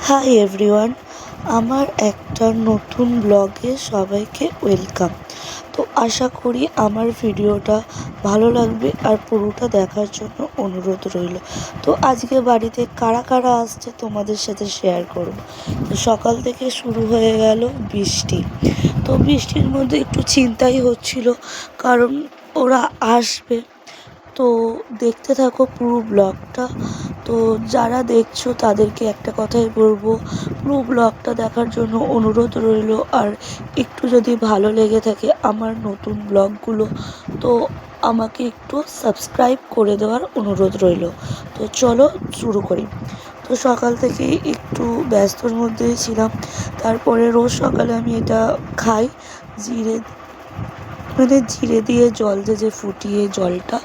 Hi everyone, আমার একটা নতুন ব্লগে সবাইকে ওয়েলকাম। তো আশা করি আমার ভিডিওটা ভালো লাগবে আর পুরোটা দেখার জন্য অনুরোধ রইল। তো আজকে বাড়িতে কারা কারা আসছে তোমাদের সাথে শেয়ার করব। তো সকাল থেকে শুরু হয়ে গেল বৃষ্টি। তো বৃষ্টির মধ্যে একটু চিন্তাই হচ্ছিল, কারণ ওরা আসবে। তো দেখতে থাকো পুরো ব্লগটা। তো যারা দেখছো তাদেরকে একটা কথাই বলবো, পুরো ব্লগটা দেখার জন্য অনুরোধ রইল। আর একটু যদি ভালো লেগে থাকে আমার নতুন ব্লগগুলো, তো আমাকে একটু সাবস্ক্রাইব করে দেওয়ার অনুরোধ রইল। তো চলো শুরু করি। তো সকাল থেকে একটু ব্যস্তর মধ্যেই ছিলাম। তারপরে রোজ সকালে আমি এটা খাই, জিরে দিয়ে জল যে ফুটিয়ে জলটা,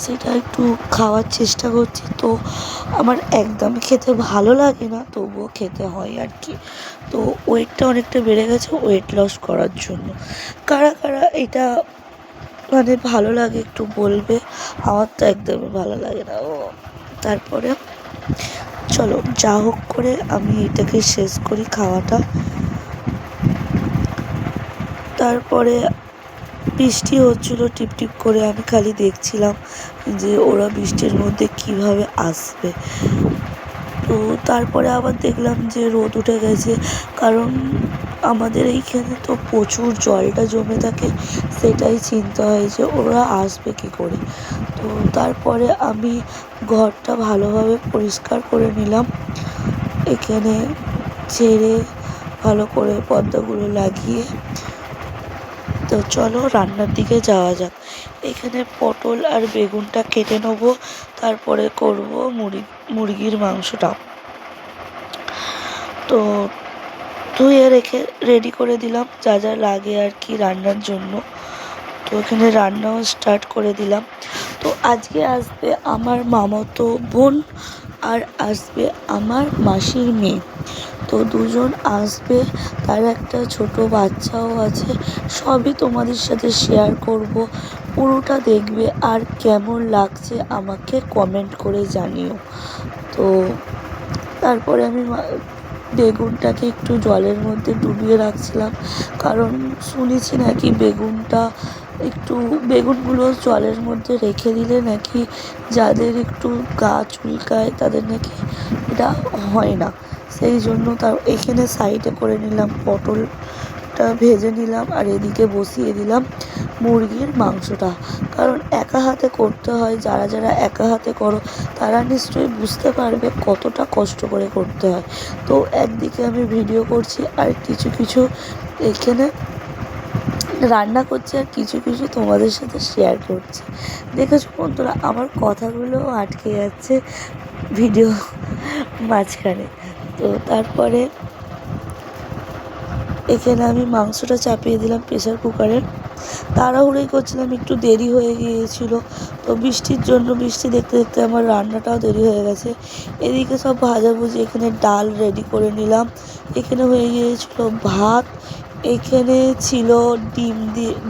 সেটা একটু খাওয়ার চেষ্টা করছি। তো আমার একদম খেতে ভালো লাগে না, তবুও খেতে হয় আর কি। তো ওয়েটটা অনেকটা বেড়ে গেছে ওয়েট লস করার জন্য। কারা কারা এটা ভালো লাগে একটু বলবে। আমার তো একদমই ভালো লাগে না। তারপরে চলো যা হোক করে আমি এটাকে শেষ করি খাওয়াটা। তারপরে বৃষ্টি হচ্ছিল টিপটিপ করে, আমি খালি দেখছিলাম যে ওরা বৃষ্টির মধ্যে কিভাবে আসবে। তো তারপরে আবার দেখলাম যে রোদ উঠে গেছে, কারণ আমাদের এইখানে তো প্রচুর জলটা জমে থাকে। সেটাই চিন্তা হয় যে ওরা আসবে কী করে। তো তারপরে আমি ঘরটা ভালোভাবে পরিষ্কার করে নিলাম, এখানে ঝেড়ে ভালো করে পর্দাগুলো লাগিয়ে। তো চলো রান্নার দিকে যাওয়া যাক। এখানে পটল আর বেগুনটা কেটে নেবো, তারপরে করব মুরগির মাংসটা। তো ধুয়ে রেখে রেডি করে দিলাম যা যা লাগে আর কি রান্নার জন্য। তো এখানে রান্নাও স্টার্ট করে দিলাম। তো আজকে আসবে আমার মামাতো বোন আর আসবে আমার মাসির মেয়ে। তো দুজন আসবে, তার একটা ছোট বাচ্চাও আছে। সবই তোমাদের সাথে শেয়ার করব, পুরোটা দেখবে আর কেমন লাগছে আমাকে কমেন্ট করে জানিও। তো তারপরে আমি বেগুনটাকে একটু জলের মধ্যে ডুবিয়ে রাখছিলাম, কারণ শুনেছি নাকি বেগুনগুলো জলের মধ্যে রেখে দিলে নাকি যাদের একটু গা চুলকায় তাদের নাকি এটা হয় না। সেই জন্য এখানে সাইডে করে নিলাম, পটলটা ভেজে নিলাম আর এদিকে বসিয়ে দিলাম মুরগির মাংসটা। কারণ একা হাতে করতে হয়, যারা যারা একা হাতে করো তারা নিশ্চয়ই বুঝতে পারবে কতটা কষ্ট করে করতে হয়। তো একদিকে আমি ভিডিও করছি আর কিছু এখানে রান্না করছি আর কিছু তোমাদের সাথে শেয়ার করছি। দেখেছো বন্ধুরা, আমার কথাগুলো আটকে যাচ্ছে ভিডিও মাঝখানে। তো তারপরে এখানে আমি মাংসটা চাপিয়ে দিলাম প্রেসার কুকারে। তাড়াহুড়োই করছিলাম, একটু দেরি হয়ে গিয়েছিল। তো বৃষ্টির জন্য বৃষ্টি দেখতে দেখতে আমার রান্নাটাও দেরি হয়ে গেছে। এদিকে সব ভাজাভুজি, এখানে ডাল রেডি করে নিলাম। এখানে হয়ে গিয়েছিল ভাত। এখানে ছিল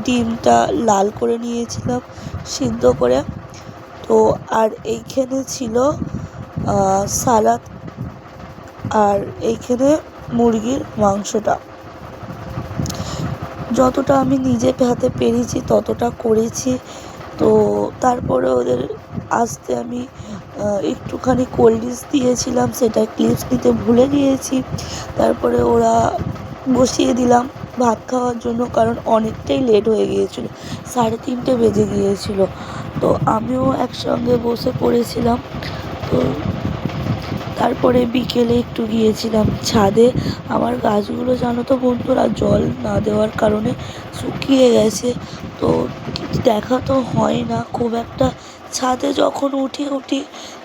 ডিমটা লাল করে নিয়েছিলাম সিদ্ধ করে। তো আর এইখানে ছিল সালাদ, আর এইখানে মুরগির মাংসটা। যতটা আমি নিজে হাতে পেরেছি ততটা করেছি। তো তারপরে ওদের আসতে আমি একটুখানি কোল্ড ড্রিঙ্কস দিয়েছিলাম, সেটা ক্লিপস নিতে ভুলে গিয়েছি। তারপরে ওরা বসিয়ে দিলাম ভাত খাওয়ার জন্য, কারণ অনেকটাই লেট হয়ে গিয়েছিল, 3:30 বেজে গিয়েছিল। তো আমিও একসঙ্গে বসে পড়েছিলাম। তো তারপরে বিকেলে একটু গিয়েছিলাম ছাদে। আমার গাছগুলো জানো তো বন্ধুরা, জল না দেওয়ার কারণে শুকিয়ে গেছে। তো দেখা তো হয় না খুব একটা। ছাদে যখন উঠি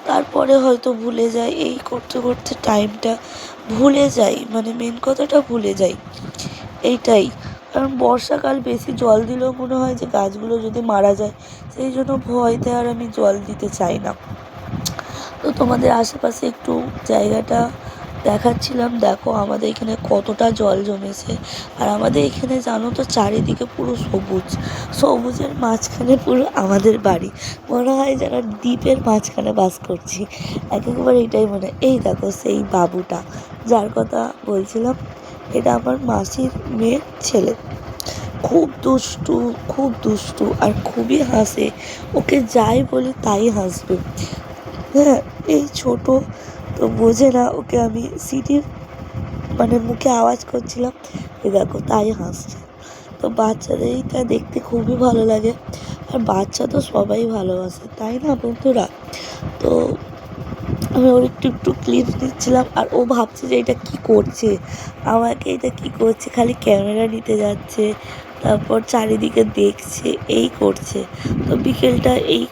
তারপরে হয়তো ভুলে যাই, এই করতে করতে টাইমটা ভুলে যাই, মেন কথাটা ভুলে যাই এইটাই। কারণ বর্ষাকাল, বেশি জল দিলেও মনে হয় যে গাছগুলো যদি মারা যায়, সেই জন্য ভয়তে আর আমি জল দিতে চাই না। তো তোমাদের আশেপাশে একটু জায়গাটা দেখাচ্ছিলাম দেখো আমাদের এখানে কতটা জল জমেছে। আর আমাদের এখানে জানো তো চারিদিকে পুরো সবুজ, সবুজের মাঝখানে পুরো আমাদের বাড়ি, মনে হয় যেন দ্বীপের মাঝখানে বাস করছি একেবারে, এটাই মনে হয়। এই দেখো সেই বাবুটা যার কথা বলছিলাম, এটা আমার মাসির মেয়ের ছেলে। খুব দুষ্টু, খুব দুষ্টু আর খুবই হাসে, ওকে যাই বলি তাই হাসবে। হ্যাঁ, এই ছোট তো বোঝে না, ওকে আমি সিটির মানে মুখে আওয়াজ করছিলাম, এই দেখো তাই হাসছে। তো বাচ্চাদের এইটা দেখতে খুবই ভালো লাগে, আর বাচ্চা তো সবাই ভালোবাসে, তাই না বন্ধুরা? তো আমি ওর একটু একটু ক্লিপস নিচ্ছিলাম, আর ও ভাবছে যে এটা কী করছে, আমাকে এটা কী করছে, খালি ক্যামেরা নিতে যাচ্ছে, তারপর চারিদিকে দেখছে, এই করছে। তো বিকেলটা এই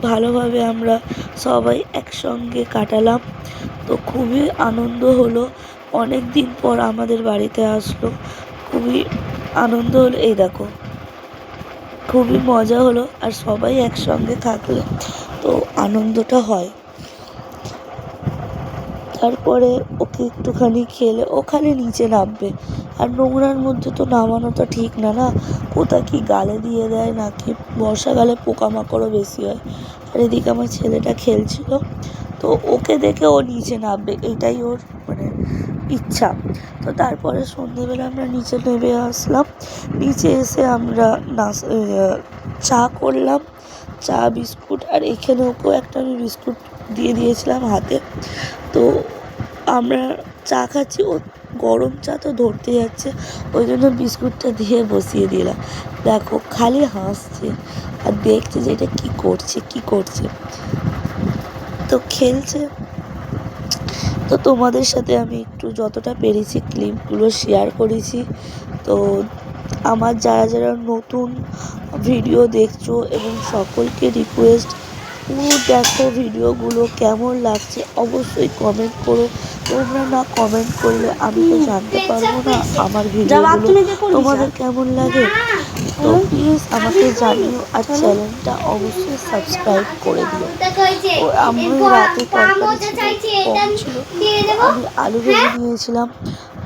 ভালোভাবে আমরা সবাই একসঙ্গে কাটালাম। তো খুবই আনন্দ হলো, অনেক দিন পর আমাদের বাড়িতে আসলো, খুবই আনন্দ হলো। এই দেখো খুবই মজা হলো, আর সবাই একসঙ্গে থাকলে তো আনন্দটা হয়। তারপরে ওকে একটুখানি খেলে ওখানে নিচে নামবে, আর নোংরার মধ্যে তো নামানোটা ঠিক না, না কোথা কি গালে দিয়ে দেয়, নাকি বর্ষাকালে পোকামাকড়ও বেশি হয়। আর এদিকে আমার ছেলেটা খেলছিল, তো ওকে দেখে ও নিচে নামবে, এটাই ওর মানে ইচ্ছা। তো তারপরে সন্ধেবেলা আমরা নিচে নেমে আসলাম, নিচে এসে আমরা চা করলাম, চা বিস্কুট, আর এখানে ওকেও একটা আমি বিস্কুট দিয়ে দিয়েছিলাম হাতে। তো আমরা চা খাচ্ছি, ও গরম চা তো ধরতে যাচ্ছে, ওই জন্য বিস্কুটটা দিয়ে বসিয়ে দিলাম। দেখো খালি হাসছে আর দেখছে যে এটা কী করছে কী করছে, তো খেলছে। তো তোমাদের সাথে আমি একটু যতটা পেরেছি ক্লিপগুলো শেয়ার করেছি। তো আমার যারা যারা নতুন ভিডিও দেখছো, এবং সকলকে রিকোয়েস্ট, পুরো দেখো ভিডিওগুলো, কেমন লাগছে অবশ্যই কমেন্ট করো। তোমরা না কমেন্ট করলে আমি তো জানতে পারবো না আমার ভিডিওগুলো তোমাদের কেমন লাগে। তো প্লিজ আমাকে জানিও, আর চ্যানেলটা অবশ্যই সাবস্ক্রাইব করে দিও। ও আমি রাতে তরকারি কম ছিল, আমি আলু ভেজে নিয়েছিলাম,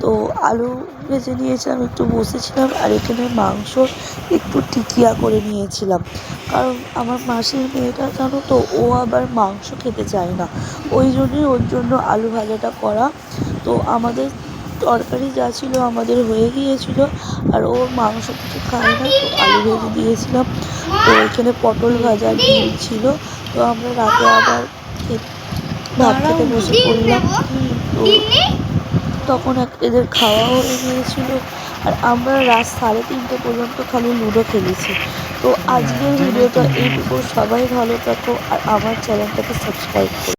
তো আলু ভেজে নিয়েছিলাম, একটু বসেছিলাম, আর এখানে মাংস একটু টিকিয়া করে নিয়েছিলাম। কারণ আমার মাসির মেয়েটা জানো তো, ও আবার মাংস খেতে চায় না, ওই জন্যই ওর জন্য আলু ভাজাটা করা। তো আমাদের তরকারি যা ছিল আমাদের হয়ে গিয়েছিল, আর ও মাংস কিছু খায় না, তো আলু ভেজে দিয়েছিলাম। তো এখানে পটল ভাজা ডিম ছিল। তো আমরা রাতে আবার ভাত খেতে বসে পড়লাম। তো তখন এদের খাওয়া হয়ে গিয়েছিল, আর আমরা রাত 3:30 পর্যন্ত খালি লুডো খেলেছি। তো আজকের ভিডিওটা এইটুকু, সবাই ভালো থাকো, আর আমার চ্যানেলটাকে সাবস্ক্রাইব করো।